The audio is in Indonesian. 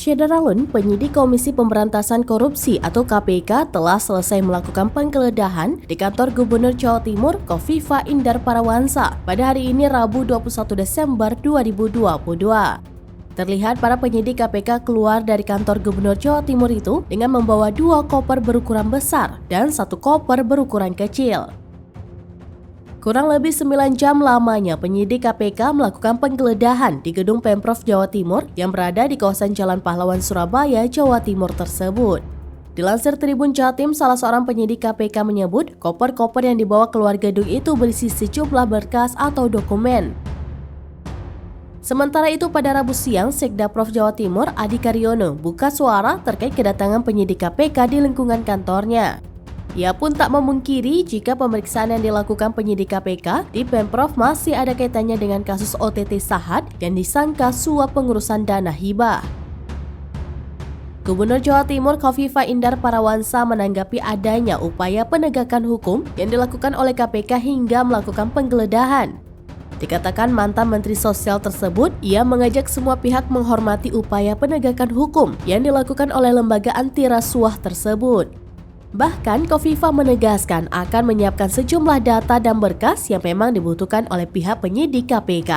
Syederalun, penyidik Komisi Pemberantasan Korupsi atau KPK telah selesai melakukan penggeledahan di kantor Gubernur Jawa Timur Kofifa Indar Parawansa pada hari ini Rabu 21 Desember 2022. Terlihat para penyidik KPK keluar dari kantor Gubernur Jawa Timur itu dengan membawa 2 koper berukuran besar dan 1 koper berukuran kecil. Kurang lebih 9 jam lamanya penyidik KPK melakukan penggeledahan di gedung Pemprov Jawa Timur yang berada di kawasan Jalan Pahlawan Surabaya, Jawa Timur tersebut. Dilansir Tribun Jatim, salah seorang penyidik KPK menyebut koper-koper yang dibawa keluar gedung itu berisi sejumlah berkas atau dokumen. Sementara itu pada Rabu siang, Sekda Prof Jawa Timur Adi Karyono buka suara terkait kedatangan penyidik KPK di lingkungan kantornya. Ia pun tak memungkiri jika pemeriksaan yang dilakukan penyidik KPK di Pemprov masih ada kaitannya dengan kasus OTT Sahat yang disangka suap pengurusan dana hibah. Gubernur Jawa Timur Kofifa Indar Parawansa menanggapi adanya upaya penegakan hukum yang dilakukan oleh KPK hingga melakukan penggeledahan. Dikatakan mantan Menteri Sosial tersebut, ia mengajak semua pihak menghormati upaya penegakan hukum yang dilakukan oleh lembaga anti rasuah tersebut. Bahkan Kofifa menegaskan akan menyiapkan sejumlah data dan berkas yang memang dibutuhkan oleh pihak penyidik KPK.